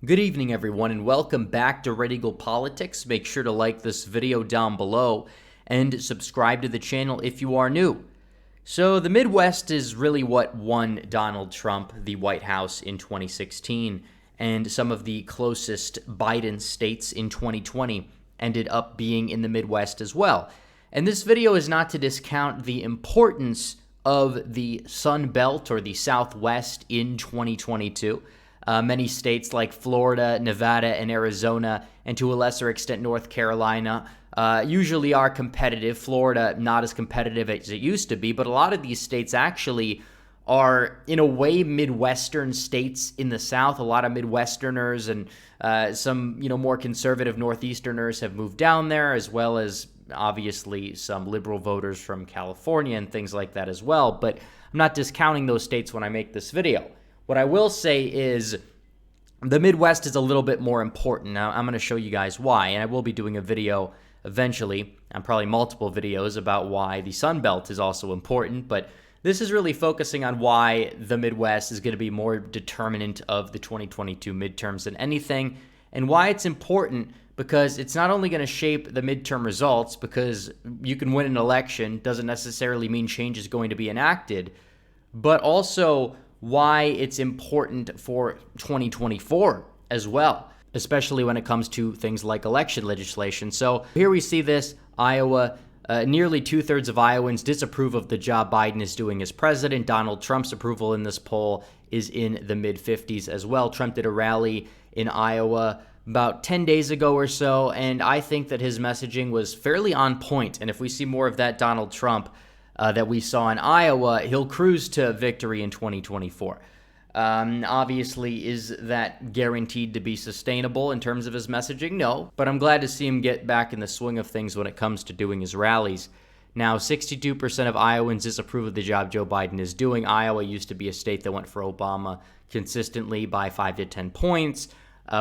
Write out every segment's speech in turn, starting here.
Good evening, everyone, and welcome back to Red Eagle Politics. Make sure to like this video down below and subscribe to the channel if you are new. So the Midwest is really what won Donald Trump the White House in 2016, and some of the closest Biden states in 2020 ended up being in the Midwest as well. And this video is not to discount the importance of the Sun Belt or the Southwest in 2022. Many states like Florida, Nevada, and Arizona, and to a lesser extent North Carolina, usually are competitive. Florida, not as competitive as it used to be, but a lot of these states actually are, in a way, Midwestern states in the South. A lot of Midwesterners and some, more conservative Northeasterners have moved down there, as well as obviously some liberal voters from California and things like that as well. But I'm not discounting those states when I make this video. What I will say is the Midwest is a little bit more important. Now, I'm going to show you guys why, and I will be doing a video eventually, and probably multiple videos about why the Sun Belt is also important, but this is really focusing on why the Midwest is going to be more determinant of the 2022 midterms than anything, and why it's important because it's not only going to shape the midterm results, because you can win an election doesn't necessarily mean change is going to be enacted, but also why it's important for 2024 as well, especially when it comes to things like election legislation. So here we see this, Iowa, nearly two-thirds of Iowans disapprove of the job Biden is doing as president. Donald Trump's approval in this poll is in the mid-50s as well. Trump did a rally in Iowa about 10 days ago or so, and I think that his messaging was fairly on point. And if we see more of that Donald Trump that we saw in Iowa, he'll cruise to victory in 2024. Obviously, is that guaranteed to be sustainable in terms of his messaging? No, but I'm glad to see him get back in the swing of things when it comes to doing his rallies. Now, 62% of Iowans disapprove of the job Joe Biden is doing. Iowa used to be a state that went for Obama consistently by 5 to 10 points.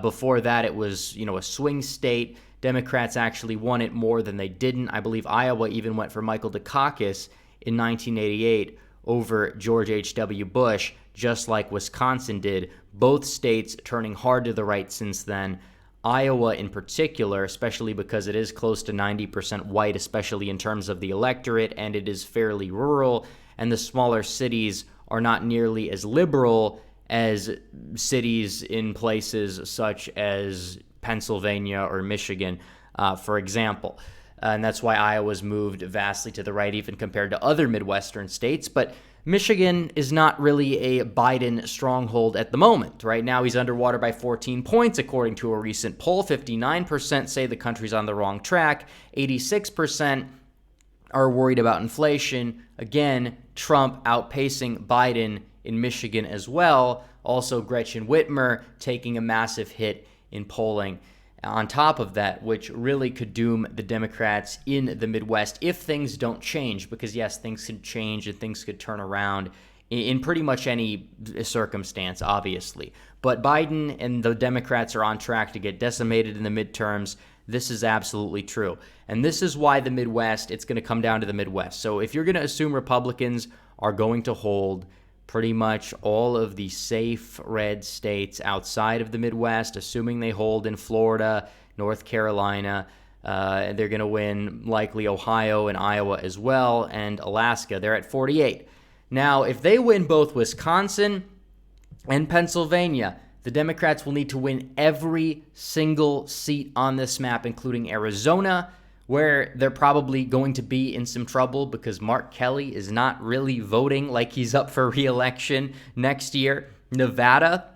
Before that, it was, a swing state. Democrats actually won it more than they didn't. I believe Iowa even went for Michael Dukakis in 1988 over George H.W. Bush, just like Wisconsin did. Both states turning hard to the right since then. Iowa in particular, especially because it is close to 90% white, especially in terms of the electorate, and it is fairly rural, and the smaller cities are not nearly as liberal as cities in places such as Pennsylvania or Michigan, for example. And that's why Iowa's moved vastly to the right, even compared to other Midwestern states. But Michigan is not really a Biden stronghold at the moment. Right now, he's underwater by 14 points, according to a recent poll. 59% say the country's on the wrong track. 86% are worried about inflation. Again, Trump outpacing Biden in Michigan as well. Also, Gretchen Whitmer taking a massive hit in polling on top of that, which really could doom the Democrats in the Midwest if things don't change, because yes, things could change and things could turn around in pretty much any circumstance, obviously. But Biden and the Democrats are on track to get decimated in the midterms. This is absolutely true. And this is why the Midwest, it's going to come down to the Midwest. So if you're going to assume Republicans are going to hold pretty much all of the safe red states outside of the Midwest, assuming they hold in Florida, North Carolina, they're going to win likely Ohio and Iowa as well, and Alaska. They're at 48. Now, if they win both Wisconsin and Pennsylvania, the Democrats will need to win every single seat on this map, including Arizona, where they're probably going to be in some trouble because Mark Kelly is not really voting like he's up for re-election next year. Nevada,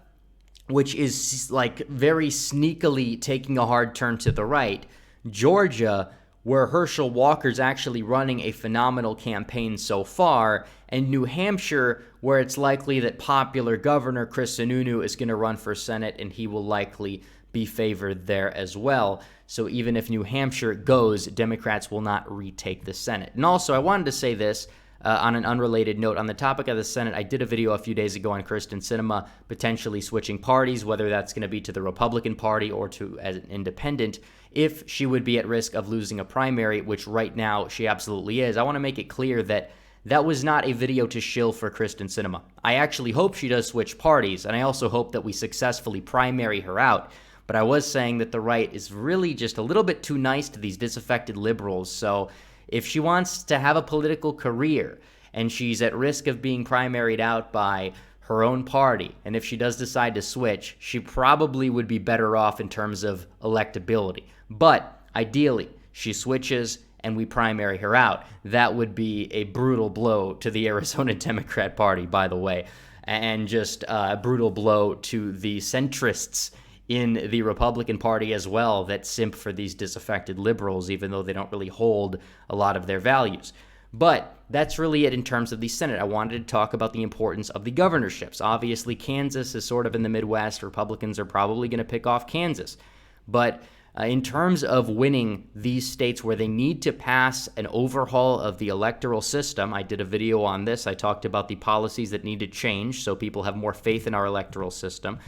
which is like very sneakily taking a hard turn to the right. Georgia, where Herschel Walker's actually running a phenomenal campaign so far. And New Hampshire, where it's likely that popular Governor Chris Sununu is going to run for Senate, and he will likely be favored there as well. So even if New Hampshire goes, Democrats will not retake the Senate. And also, I wanted to say this on an unrelated note. On the topic of the Senate, I did a video a few days ago on Kyrsten Sinema potentially switching parties, whether that's going to be to the Republican Party or to as an independent, if she would be at risk of losing a primary, which right now she absolutely is. I want to make it clear that that was not a video to shill for Kristen Sinema. I actually hope she does switch parties, and I also hope that we successfully primary her out. But I was saying that the right is really just a little bit too nice to these disaffected liberals. So if she wants to have a political career and she's at risk of being primaried out by her own party, and if she does decide to switch, she probably would be better off in terms of electability. But ideally, she switches and we primary her out. That would be a brutal blow to the Arizona Democrat Party, by the way, and just a brutal blow to the centrists in the Republican Party as well that simp for these disaffected liberals, even though they don't really hold a lot of their values. But that's really it in terms of the Senate. I wanted to talk about the importance of the governorships. Obviously, Kansas is sort of in the Midwest. Republicans are probably going to pick off Kansas. But in terms of winning these states where they need to pass an overhaul of the electoral system, I did a video on this. I talked about the policies that need to change so people have more faith in our electoral system.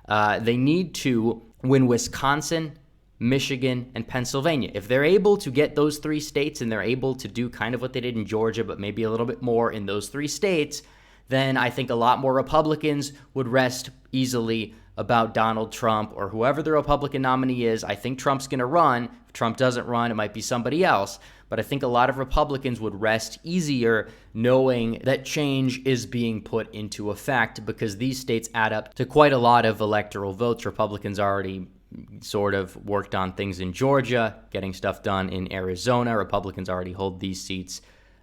They need to win Wisconsin, Michigan, and Pennsylvania. If they're able to get those three states and they're able to do kind of what they did in Georgia, but maybe a little bit more in those three states, then I think a lot more Republicans would rest easily about Donald Trump or whoever the Republican nominee is. I think Trump's going to run. If Trump doesn't run, it might be somebody else. But I think a lot of Republicans would rest easier knowing that change is being put into effect because these states add up to quite a lot of electoral votes. Republicans already sort of worked on things in Georgia, getting stuff done in Arizona. Republicans already hold these seats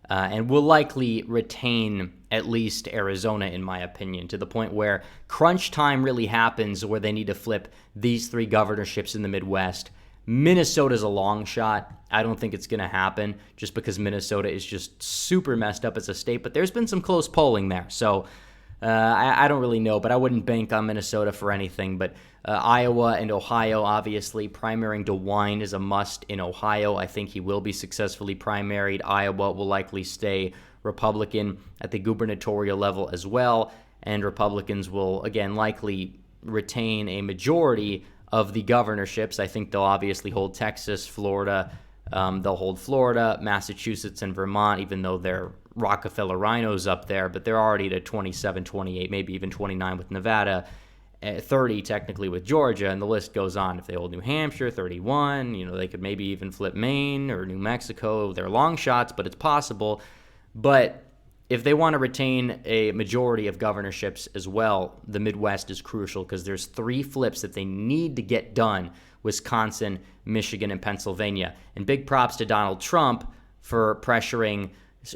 and will likely retain at least Arizona, in my opinion, to the point where crunch time really happens where they need to flip these three governorships in the Midwest. Minnesota's a long shot. I don't think it's going to happen just because Minnesota is just super messed up as a state, but there's been some close polling there. So I don't really know, but I wouldn't bank on Minnesota for anything. But Iowa and Ohio, obviously, primarying DeWine is a must in Ohio. I think he will be successfully primaried. Iowa will likely stay Republican at the gubernatorial level as well, and Republicans will, again, likely retain a majority of the governorships. I think they'll obviously hold Texas, Florida. They'll hold Florida, Massachusetts, and Vermont, even though they're Rockefeller rhinos up there, but they're already to 27, 28, maybe even 29 with Nevada, 30 technically with Georgia, and the list goes on. If they hold New Hampshire, 31, they could maybe even flip Maine or New Mexico. They're long shots, but it's possible. But if they want to retain a majority of governorships as well, the Midwest is crucial because there's three flips that they need to get done: Wisconsin, Michigan, and Pennsylvania. And big props to Donald Trump for pressuring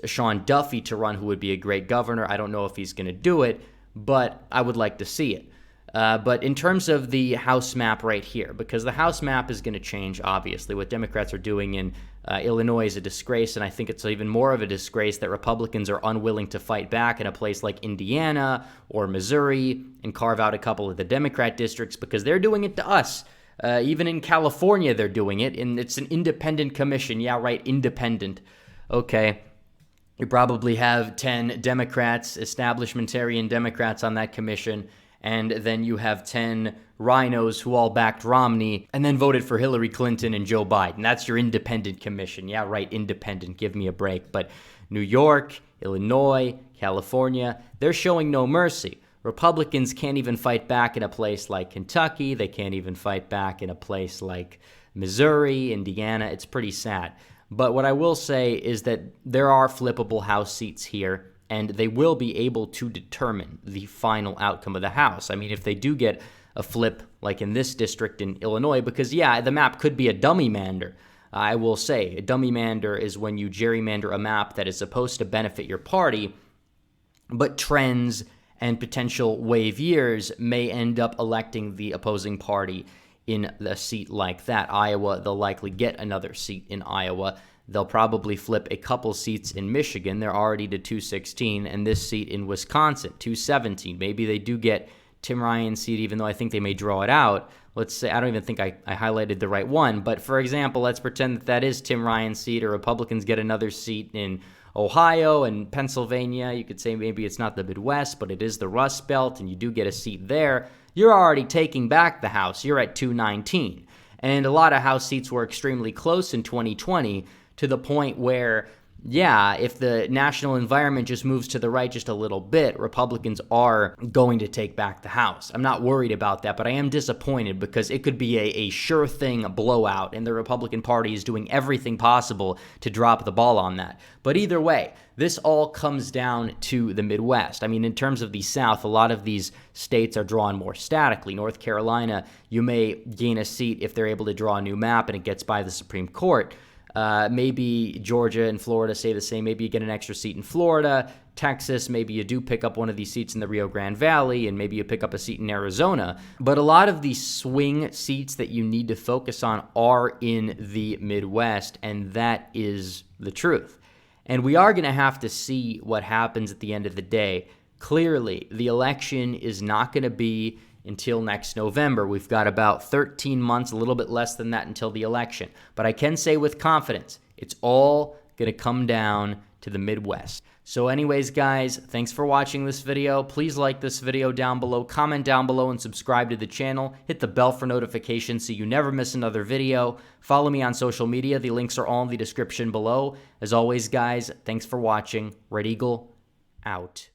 Sean Duffy to run, who would be a great governor. I don't know if he's going to do it, but I would like to see it. But in terms of the House map right here, because the House map is going to change, obviously. What Democrats are doing in Illinois is a disgrace, and I think it's even more of a disgrace that Republicans are unwilling to fight back in a place like Indiana or Missouri and carve out a couple of the Democrat districts because they're doing it to us. Even in California, they're doing it, and it's an independent commission. Yeah, right, independent. Okay. You probably have 10 Democrats, establishmentarian Democrats on that commission, and then you have 10 rhinos who all backed Romney and then voted for Hillary Clinton and Joe Biden. That's your independent commission. Yeah, right, independent. Give me a break. But New York, Illinois, California, they're showing no mercy. Republicans can't even fight back in a place like Kentucky. They can't even fight back in a place like Missouri, Indiana. It's pretty sad. But what I will say is that there are flippable House seats here, and they will be able to determine the final outcome of the House. I mean, if they do get a flip like in this district in Illinois, because, yeah, the map could be a dummy mander. I will say a dummy mander is when you gerrymander a map that is supposed to benefit your party, but trends and potential wave years may end up electing the opposing party in a seat like that. Iowa, they'll likely get another seat in Iowa. They'll probably flip a couple seats in Michigan. They're already to 216, and this seat in Wisconsin, 217. Maybe they do get Tim Ryan's seat, even though I think they may draw it out. Let's say, I don't even think I highlighted the right one, but for example, let's pretend that that is Tim Ryan's seat, or Republicans get another seat in Ohio and Pennsylvania. You could say maybe it's not the Midwest, but it is the Rust Belt, and you do get a seat there. You're already taking back the House. You're at 219. And a lot of House seats were extremely close in 2020 to the point where yeah, if the national environment just moves to the right just a little bit, Republicans are going to take back the House. I'm not worried about that, but I am disappointed because it could be a sure thing blowout, and the Republican Party is doing everything possible to drop the ball on that. But either way, this all comes down to the Midwest. I mean, in terms of the South, a lot of these states are drawn more statically. North Carolina, you may gain a seat if they're able to draw a new map and it gets by the Supreme Court. Maybe Georgia and Florida say the same. Maybe you get an extra seat in Florida. Texas, maybe you do pick up one of these seats in the Rio Grande Valley, and maybe you pick up a seat in Arizona. But a lot of these swing seats that you need to focus on are in the Midwest, and that is the truth. And we are going to have to see what happens at the end of the day. Clearly, the election is not going to be until next November. We've got about 13 months, a little bit less than that until the election. But I can say with confidence, it's all going to come down to the Midwest. So anyways, guys, thanks for watching this video. Please like this video down below, comment down below, and subscribe to the channel. Hit the bell for notifications so you never miss another video. Follow me on social media. The links are all in the description below. As always, guys, thanks for watching. Red Eagle, out.